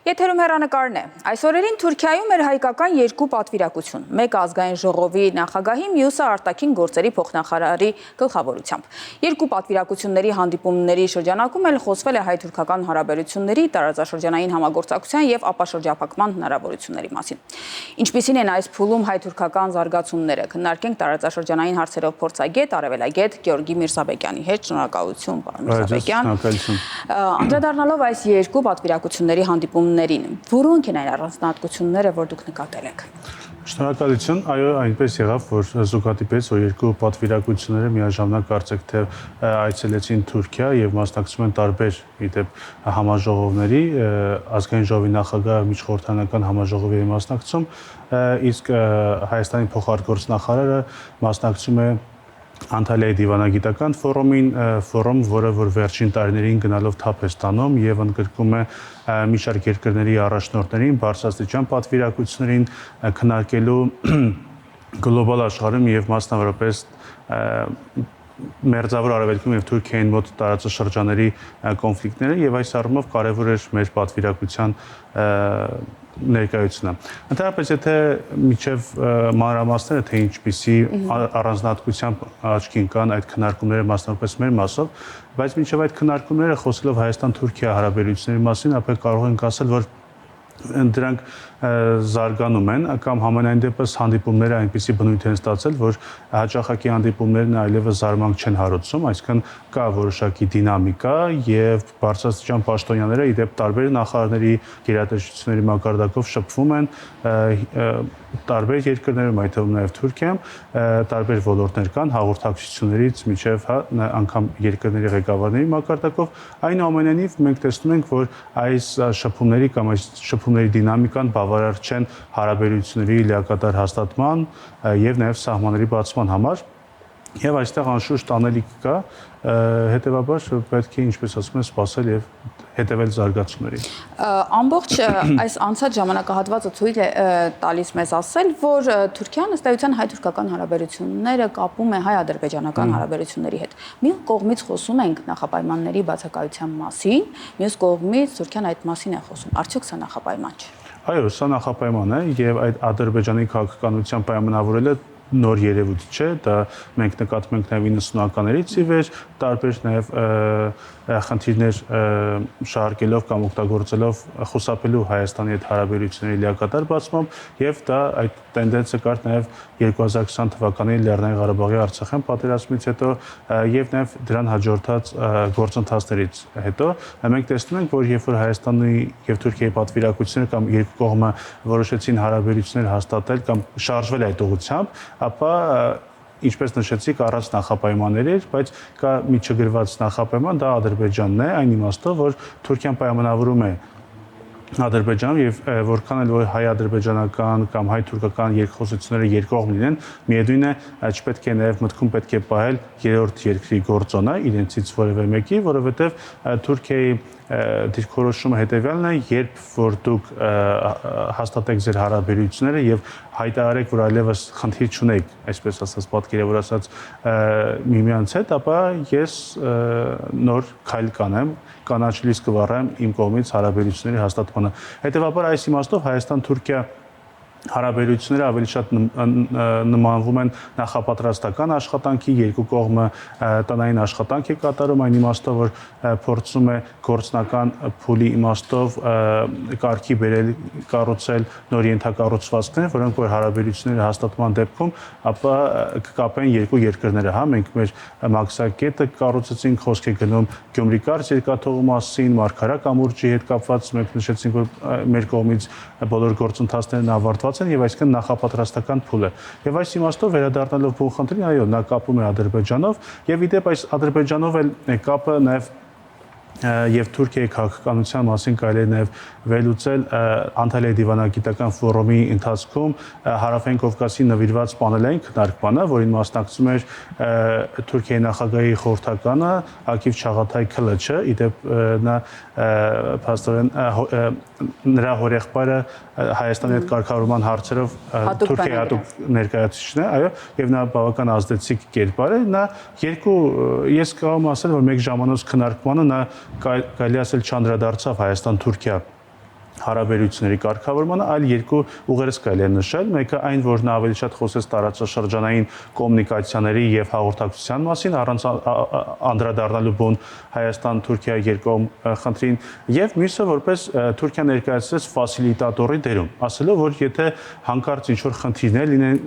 Եթերում հեռանկարն է։ Այսօրերին Թուրքիայում էր հայկական երկու պատվիրակություն, մեկը ազգային ժողովի նախագահի, մյուսը արտաքին գործերի փոխնախարարի գլխավորությամբ։ Երկու պատվիրակությունների հանդիպումների շրջանակում էլ խոսվել է հայ-թուրքական հարաբերությունների, տարածաշրջանային համագործակցության եւ ապաշրջափակման հնարավորությունների մասին։ Ինչպիսին են այս փուլում հայ-թուրքական զարգացումները, քննարկենք տարածաշրջանային հարցերով փորձագետ, արևելագետ Գեորգի Միրզաբեկյանի հետ։ Շնորհակալություն, պարոն Միրզաբեկյան։ Անդրադառնալով այս երկու պատվիրակությունների հանդիպումներին, որոնք են այն առանձնահատկությունները, որ դուք նկատել եք։ Շնորհակալություն, այո, այնպես եղավ, որ զուգադիպեց, որ երկու պատվիրակությունները միաժամանակ կարծեք թե այցելեցին Թուրքիա եւ մասնակցում են տարբեր իդեպ համաժողովների, ազգային ժողովի նախագահը միջխորհրդարանական համաժողովի է մասնակցում, իսկ Հայաստանի փոխարտգործնախարարը մասնակցում է Անտալիայի դիվանագիտական ֆորումին, որը որ վերջին տարիներին գնալով թափ է ստանում եւ ընդգրկում է մի շարք երկրների առաջնորդներին, բարձրաստիճան պատվիրակություններին քննարկելու գլոբալ աշխարհում եւ մասնավորապես Մերձավոր Արևելքում եւ Թուրքիային մոտ տարածաշրջանների կոնֆլիկտները եւ այս առումով կարեւոր էր մեր պատվիրակության ներկայությունը։ Ընդհանրապես եթե միջև մանրամասները թե ինչպիսի առանձնահատկությամբ աչքի ընկան այդ քննարկումները մասնավորապես մեր մասով, բայց միջև այդ քննարկումները խոսելով Հայաստան-Թուրքիա հարաբերությունների մասին, ապա կարող ենք ասել, որ դրանք զարգանում են կամ համենայն դեպս հանդիպումները այնպիսի բնույթ են ստացել, որ հաճախակի հանդիպումներն այլևս զարմանք չեն հարուցում, այսինքն կա որոշակի դինամիկա եւ բարձրաստիճան պաշտոնյաները իդեպ տարբեր նախարարների գերատեսչությունների մակարդակով շփվում են տարբեր երկրներում, այդ թվում նաեւ Թուրքիայում, տարբեր ոլորտներ կան հաղորդակցություններից միջև անգամ երկրների ղեկավարների մակարդակով, այնուամենայնիվ մենք տեսնում ենք, որ այս շփումների կամ այս շփումների դինամիկան բավարար չեն հարաբերությունների լիակատար հաստատման եւ նաեւ սահմանների բացման համար եւ այստեղ անշուշտ անելիք կա, հետեւաբար պետք է, ինչպես ասում են, սպասել եւ հետևել զարգացումներին։ Ամբողջ այս անցած ժամանակահատվածը ցույց է տալիս մեզ ասել, որ Թուրքիան ըստ էության հայ-թուրքական հարաբերությունները կապում է հայ-ադրբեջանական հարաբերությունների հետ։ Մի կողմից խոսում ենք նախապայմանների բացակայության մասին, մյուս կողմից Թուրքիան այդ մասին է խոսում։ Արդյոք սա նախապայման չէ։ Այո, սա նախապայման է եւ այդ Ադրբեջանի քաղաքականության պայմանավորելը նոր երևույթ չէ, դա մենք նկատում ենք նաև 90-ականներից ի վեր, տարբեր նաև խնդիրներ շահարկելով կամ օգտագործելով խուսափելու Հայաստանի հետ հարաբերությունների լիակատար բացմամբ եւ դա այդ տենդենսը կար նաև 2020 թվականի Լեռնային Ղարաբաղի Արցախյան պատերազմից հետո եւ նաև դրան հաջորդած գործընթացներից հետո մենք տեսնում ենք, որ երբ որ Հայաստանի եւ Թուրքիայի պատվիրակությունները կամ երկու կողմը որոշեցին հարաբերություններ հաստատել կամ շարժվել այդ ուղղությամբ, ապա ինչպես նշեցիք, առանց նախապայմաններ էր, բայց կա մի չգրված նախապայման, դա Ադրբեջանն է, այն իմաստով, որ Թուրքիան պայմանավորում է Ադրբեջանում եւ որքան էլ որ հայ-ադրբեջանական կամ հայ-թուրքական երկխոսությունները երկկողմ լինեն, միևնույն է, չպետք է նաեւ մտքում պետք է պահել երրորդ երկրի գործոնը իրենցից որևէ մեկի, որովհետեւ Թուրքիայի դիրքորոշումը հետեւյալն է, երբ որ դուք հաստատեք ձեր հարաբերությունները եւ հայտարարեք, որ այլևս խնդիր չունեք, այսպես ասած, պատկերավոր ասած, միմյանց հետ, ապա ես նոր քայլ կանեմ, կանաչ լույս կվառեմ իմ կողմից հարաբերությունների հաստատմանը։ Հետևաբար այս իմաստով Հայաստան-Թուրքիա հարաբերությունները ավելի շատ նմանվում են նախապատրաստական աշխատանքի, երկու կողմը տնային աշխատանք է կատարում, այն իմաստով, որ փորձում է գործնական փուլի իմաստով կարգի բերել, կառուցել նոր ենթակառուցվածքներ, որոնք որ հարաբերությունների հաստատման դեպքում ապա կկապեն երկու երկրները, հա, մենք մեր մաքսակետը կառուցեցինք, խոսք է գնում Գյումրի կարճ երկաթողու մասին, Մարգարա կամուրջի հետ կապված, մենք նշեցինք, որ մեր կողմից բոլոր գործընթացներն ավարտված են եւ այսինքն նախապատրաստական փուլ է։ Եվ այս իմաստով վերադառնալով բուն խնդրին, այո, նա կապում է Ադրբեջանով եւ իդեպ այս Ադրբեջանով էլ կապը նաեւ եւ Թուրքիայի քաղաքականության մասին կարելի է նաեւ վերլուծել Անտալիայի դիվանագիտական ֆորումի ընթացքում Հարավային Կովկասի նվիրված պանելային քննարկմանը, որին մասնակցում էր Թուրքիայի նախագահի խորհրդականը Ակիվ Չաղաթայ Քլիչը, իդեպ նա փաստորեն նրա հորեղբայրը Հայաստանի հետ կարգավորման հարցերով Թուրքիայի հատուկ ներկայացուցիչն է, այո, եւ նա բավական ազդեցիկ կերպար է, նա ես կարող եմ ասել, որ մեկ ժամանոց քննարկմանը նա կարելի ասել չանդրադարձավ Հայաստան-Թուրքիա հարաբերությունների կարգավորմանը, այլ երկու ուղերձ կարելի է նշել, մեկը այն, որ նա ավելի շատ խոսեց տարածաշրջանային կոմունիկացիաների եւ հաղորդակցության մասին, առանց անդրադառնալու բուն Հայաստան-Թուրքիա երկկողմ խնդրին, եւ մյուսը որպես Թուրքիա ներկայացրեց ֆասիլիտատորի դերում, ասելով, որ եթե հանկարծ ինչ-որ խնդիրներ լինեն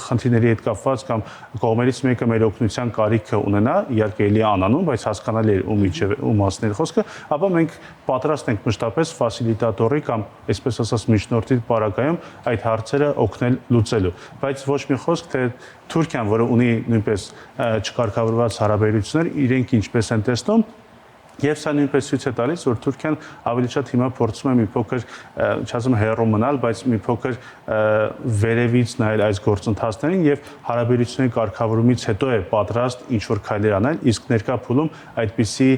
խնդիրների հետ կապված կամ կողմերից մեկը մեր օգնության կարիքը ունենա, իհարկե էլի անանուն, բայց հասկանալի է ու մասների խոսքը, ապա մենք պատրաստ ենք մշտապես ֆասիլիտատորի կամ այսպես ասած միջնորդի պարագայում այդ հարցերը օգնել լուծելու, բայց ոչ մի խոսք թե Թուրքիան, որը ունի նույնպես չկարգավորված հարաբերություններ, իրենք ինչպես են տեսնում. Եվ սա նույնպես ցույց է տալիս, որ Թուրքիան ավելի շատ հիմա փորձում է մի փոքր, չասեմ հեռու մնալ, բայց մի փոքր վերևից նայել այս գործընթացներին եւ հարաբերությունների կարգավորումից հետո է պատրաստ ինչ-որ քայլեր անել, իսկ ներկա փուլում այդպիսի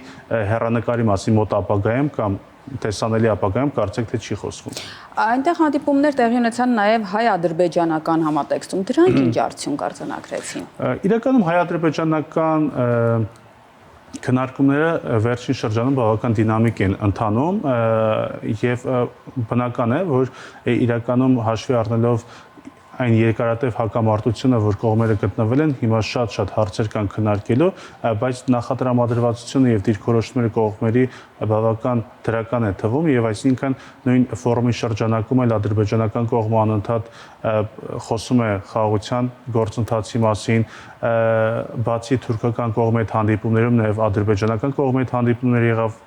հեռանկարի մասին մոտ ապագայում կամ տեսանելի ապագայում կարծեք թե չի խոսվում։ Այնտեղ հանդիպումներ տեղի ունեցան նաև հայ-ադրբեջանական համատեքստում։ Դրանք ինչ արդյունք արձանագրեցին։ Իրականում հայ-ադրբեջանական քննարկումները վերջին շրջանում բավական դինամիկ են ընթանում եւ բնական է, որ իրականում հաշվի առնելով այն երկարատև հակամարտությունը, որ կողմերը գտնվել են, հիմա շատ հարցեր կան քննարկելու, բայց նախատրամադրվածությունը եւ դիրքորոշումները կողմերի բավական դրական է թվում եւ այսինքն նույն ֆորումի շրջանակում էլ ադրբեջանական կողմը անընդհատ խոսում է խաղաղության գործընթացի մասին, բացի թուրքական կողմի հետ հանդիպումներում նաեւ ադրբեջանական կողմի հետ հանդիպումներ եղավ,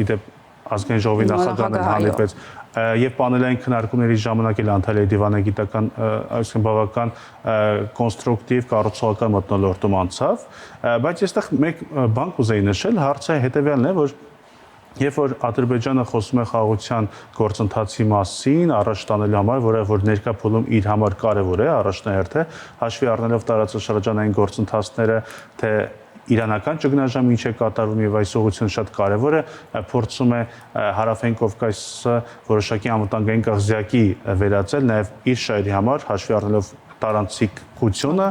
իդեպ ազգային ժողովի նախագահն հանդիպեց եւ պանելային քննարկումների ժամանակ էլ Անտալիայի դիվանագիտական այսինքն բավական կոնստրուկտիվ կառուցողական մթնոլորտում անցավ, բայց այստեղ մեկ բան կուզեի նշել, հարցը հետեւյալն է, որ երբ որ Ադրբեջանը խոսում է խաղաղության գործընթացի մասին, առաջ տանելու համար, որը որ ներկա փուլում իր համար կարևոր է, առաջնահերթ է, հաշվի առնելով տարածաշրջանային գործընթացները, թե իրանական ճգնաժամը ինչ է կատարվում եւ այս ուղղությունը շատ կարեւոր է, փորձում է հարավային Կովկասը որոշակի անվտանգային կղզյակի վերածել նաեւ իր շահերի համար, հաշվի առնելով տարանցիկությունը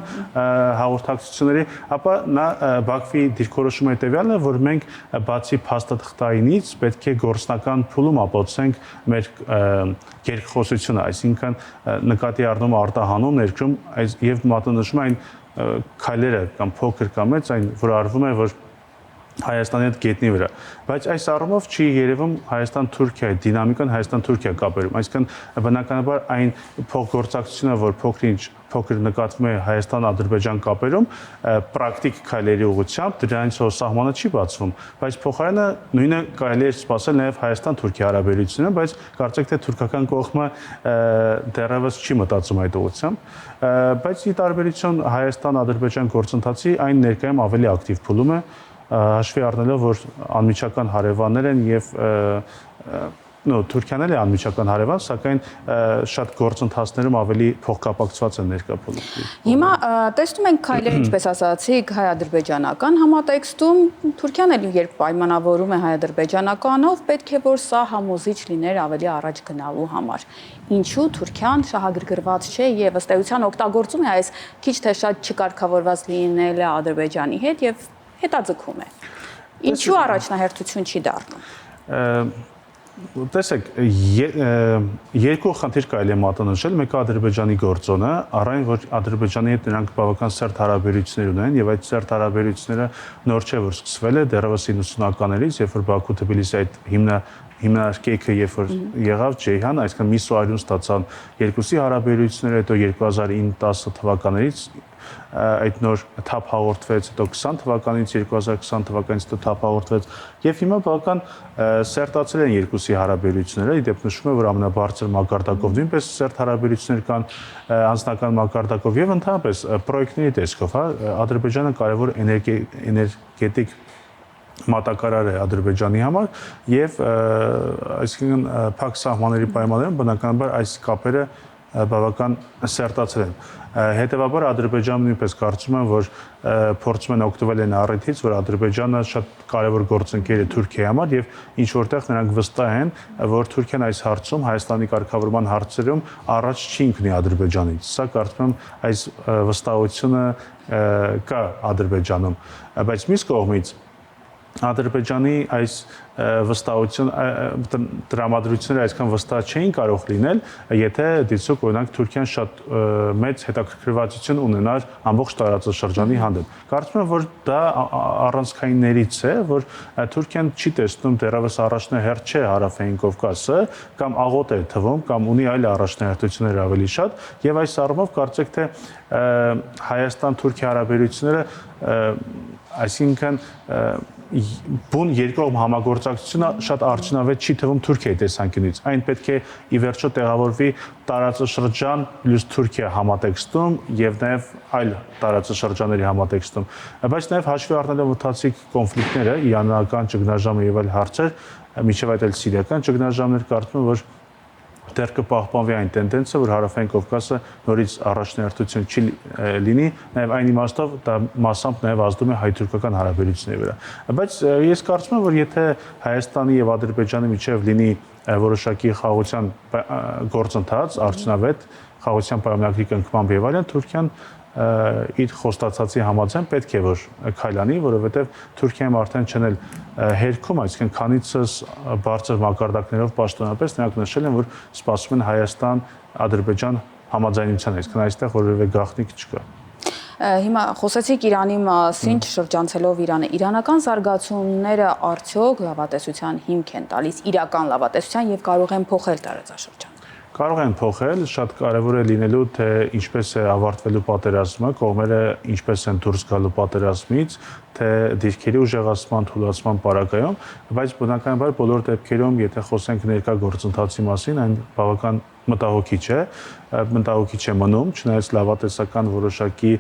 հաղորդակցությունների, ապա նա Բաքվի դիրքորոշումը հետեւյալն է, որ մենք բացի փաստաթղթայինից պետք է գործնական փուլում ապացուցենք մեր երկխոսությունը, այսինքն նկատի առնում արտահանում ներքրում եւ մատնանշում այն քայլերը կամ փոքր կամ մեծ այն, որ արվում է, որ Հայաստանի հետ գետնի վրա, բայց այս առումով չի երևում Հայաստան-Թուրքիայի դինամիկան Հայաստան-Թուրքիա կապերում, այսինքն բնականաբար այն փոխգործակցությունը, որ փոքր նկատվում է Հայաստան-Ադրբեջան կապերում, պրակտիկ քայլերի ուղղությամբ դրանից սահմանը չի բացվում, բայց փոխարենը նույնը կարելի է սպասել նաև Հայաստան-Թուրքիա հարաբերությունները, բայց կարծեք թե թուրքական կողմը դեռևս չի մտածում այդ ուղղությամբ, բայց ի տարբերություն Հայաստան-Ադրբեջան գործընթացի այն ներկայում ավելի ակտիվ փուլում է, հաշվի առնելով, որ անմիջական հարևաններ են եւ Թուրքիան էլ է անմիջական հարևան, սակայն շատ գործընթացներում ավելի փոխկապակցված են ներկա փուլում։ Հիմա տեսնում ենք քայլեր, ինչպես ասացիք, հայ-ադրբեջանական համատեքստում, Թուրքիան էլ երբ պայմանավորում է հայ-ադրբեջանականով, պետք է որ սա համոզիչ լիներ ավելի առաջ գնալու համար։ Ինչու Թուրքիան շահագրգռված չէ եւ ըստ էության օգտագործում է այս քիչ թե շատ չկարգավորված լինելը Ադրբեջանի հետ եւ հետաձգում է։ Ինչու առաջնահերթություն չի դառնում։ Տեսեք, երկու խնդիր կարելի է մատնանշել, մեկը Ադրբեջանի գործոնը, առայն որ Ադրբեջանի հետ նրանք բավական սերտ հարաբերություններ ունեն եւ այդ սերտ հարաբերությունները նոր չէ որ սկսվել է դեռևս 90-ականներից, երբ որ Բաքու-Թբիլիսի այդ հիմնարկեքը երբ որ եղավ Ջեյհան, այսինքն Միսուարյուն ստացան երկուսի հարաբերությունները, հետո 2009-10 թվականներից այդ նոր թափ հաղորդվեց, հետո 20 թվականից 2020 թվականից հետո թափ հաղորդվեց եւ հիմա բավական սերտացել են երկուսի հարաբերությունները, իդեպ նշում է որ ամենաբարձր մակարդակով նույնպես սերտ հարաբերություններ կան անձնական մակարդակով եւ ընդհանրապես պրոյեկտների տեսքով, հա, Ադրբեջանը կարևոր էներգետիկ մատակարար է Ադրբեջանի համար եւ այսինքն փակ սահմանների պայմաններում բնականաբար այս կապերը բավական սերտացել են։ Հետևաբար Ադրբեջանը նույնպես կարծում եմ, որ փորձում են օգտվել այն առիթից, որ Ադրբեջանը շատ կարևոր գործընկեր է Թուրքիայի համար եւ ինչ որտեղ նրանք վստահ են, որ Թուրքիան այս հարցում Հայաստանի կարգավորման հարցերում առաջ չի ընկնի Ադրբեջանից։ Սա կարծում եմ այս վստահությունը կա Ադրբեջանում, բայց մյուս կողմից Ադրբեջանի այս տրամադրությունները այսքան վստահ չէին կարող լինել, եթե դիցուք օրինակ Թուրքիան շատ մեծ հետաքրքրվածություն ունենար ամբողջ տարածաշրջանի հանդեպ։ Կարծում եմ, որ դա առանցքայիններից է, որ Թուրքիան չի տեսնում դեռևս առաջնահերթ չէ Հարավային Կովկասը, կամ աղոտ է թվում, կամ ունի այլ առաջնահերթություններ ավելի շատ, եւ այս առումով կարծեք թե Հայաստան-Թուրքիա հարաբերությունները, այսինքն բուն երկկողմ համագործակցությունը շատ արդյունավետ չի թվում Թուրքիայի տեսանկյունից։ Այն պետք է ի վերջո տեղավորվի տարածաշրջան պլյուս Թուրքիա համատեքստում եւ նաեւ այլ տարածաշրջանների համատեքստում։ Բայց նաեւ հաշվի առնելով ընթացիկ կոնֆլիկտները, իրանական ճգնաժամը եւ այլ հարցեր, միջև այդ էլ սիրիական ճգնաժամներ, կարծում եմ, որ դեռ կպահպանվի այն տենդենսը, որ Հարավային Կովկասը նորից առաջնահերթություն չի լինի, նաև այն իմաստով դա մասամբ նաև ազդում է հայ-թուրքական հարաբերությունների վրա։ Բայց ես կարծում եմ, որ եթե Հայաստանի եւ Ադրբեջանի միջև լինի որոշակի խաղաղության գործընթաց, արդյունավետ խաղաղության պայմանագրի կնքմամբ եւ այլն, Թուրքիան իր խոստացածի համաձայն պետք է որ քայլանի, որովհետև Թուրքիայում արդեն չեն էլ հերքում, այսինքն քանիցս բարձր մակարդակներով պաշտոնապես նրանք նշել են, որ սպասում են Հայաստան-Ադրբեջան համաձայնության, այսինքն այստեղ որևէ գաղտնիք չկա։ Հիմա խոսեցիք Իրանի մասին, շրջանցելով Իրանը, իրանական զարգացումները արդյոք լավատեսության հիմք են տալիս, իրական լավատեսության եւ կարող են փոխել տարածաշրջանը։ Կարող են փոխել, շատ կարևոր է լինելու, թե ինչպես է ավարտվելու պատերազմը, կողմերը ինչպես են դուրս գալու պատերազմից, թե դիրքերի ուժեղացման, թուլացման պարագայում, բայց բնականաբար բոլոր դեպքերում, եթե խոսենք ներկա գործընթացի մասին, այն բավական մտահոգիչ է մնում, չնայած լավատեսական որոշակի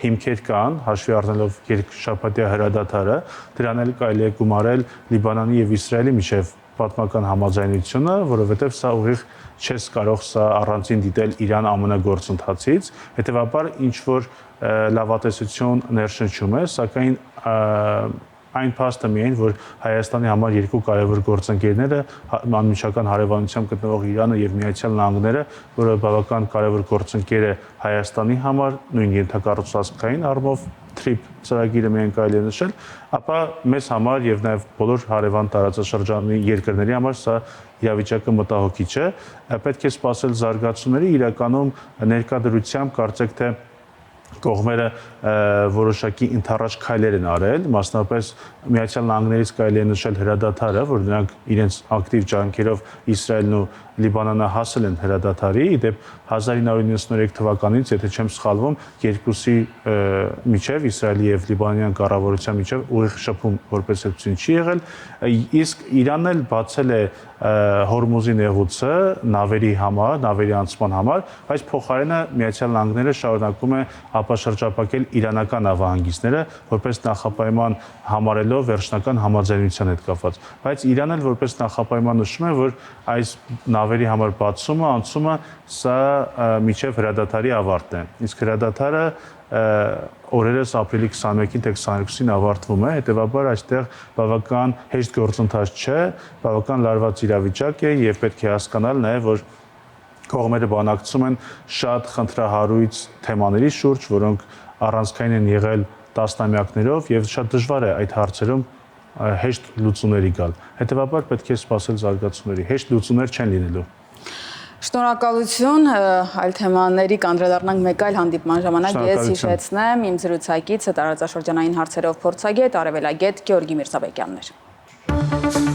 հիմքեր կան, հաշվի առնելով երկշաբաթյա հրադադարը, դրան էլ կարելի է գումարել Լիբանանի եւ Իսրայելի միջև պատմական համաձայնությունը, որովհետև սա ուղիղ չես կարող սա առանցին դիտել Իրան-ԱՄՆ գործընթացից, հետևաբար ինչ որ լավատեսություն ներշնչում է, սակայն այն փաստը միայն, որ Հայաստանի համար երկու կարևոր գործընկերները, անմիջական հարևանությամբ գտնվող Իրանը եւ Միացյալ Նահանգները, որը բավական կարևոր գործընկեր է Հայաստանի համար, նույն ենթակառուցվածքային առումով TRIP ծրագիրը միայն կարելի է նշել, ապա մեզ համար եւ նաեւ բոլոր հարևան տարածաշրջանի երկրների համար սա իրավիճակը մտահոգիչ է, պետք է սպասել զարգացումների, իրականում ներկա դրությամբ կարծեք թե կողմերը որոշակի ընդառաջ քայլեր են արել, մասնավորապես Միացյալ Նահանգներից կարելի է նշել հրադադարը, որ նրանք իրենց ակտիվ ջանքերով Իսրայելն ու Լիբանանը հասել են հրադադարի, իդեպ 1993 թվականից, եթե չեմ սխալվում, երկուսի միջև Իսրայելի եւ Լիբանանյան կառավարության միջև ուղիղ շփում որպես այդպեսին չի եղել, իսկ Իրանն էլ բացել է Հորմուզի նեղուցը նավերի համար, նավերի անցման համար, բայց փոխարենը Միացյալ Նահանգները շարունակում է ապաշրջապակել իրանական նավահանգիստները, որպես նախապայման համարելով վերջնական համաձայնության հետ կապված։ Բայց Իրանն էլ որպես նախապայման նշում է, որ այս նավերի համար բացումը, անցումը սա միջև հրադադարի ավարտն է։ Իսկ հրադադարը օրերս ապրիլի 21-ին թե 22-ին ավարտվում է, հետևաբար այստեղ բավական հեշտ գործընթաց չէ, բավական լարված իրավիճակ է եւ պետք է հասկանալ նաեւ, որ կողմերը բանակցում են շատ խնդրահարույց թեմաների շուրջ, որոնք առանցքային են եղել տասնամյակներով եւ շատ դժվար է այդ հարցերում հեշտ լուծումների գալ։ Հետևաբար պետք է սպասել զարգացումների, հեշտ լուծումներ չեն լինելու։ Շնորհակալություն, այլ թեմաների կանդրադառնանք մեկ այլ հանդիպման ժամանակ, ես հիշեցնեմ իմ զրուցակիցը տարածաշրջանային հարցերով փորձագետ, արևելագետ Գեորգի Միրզաբեկյանն էր։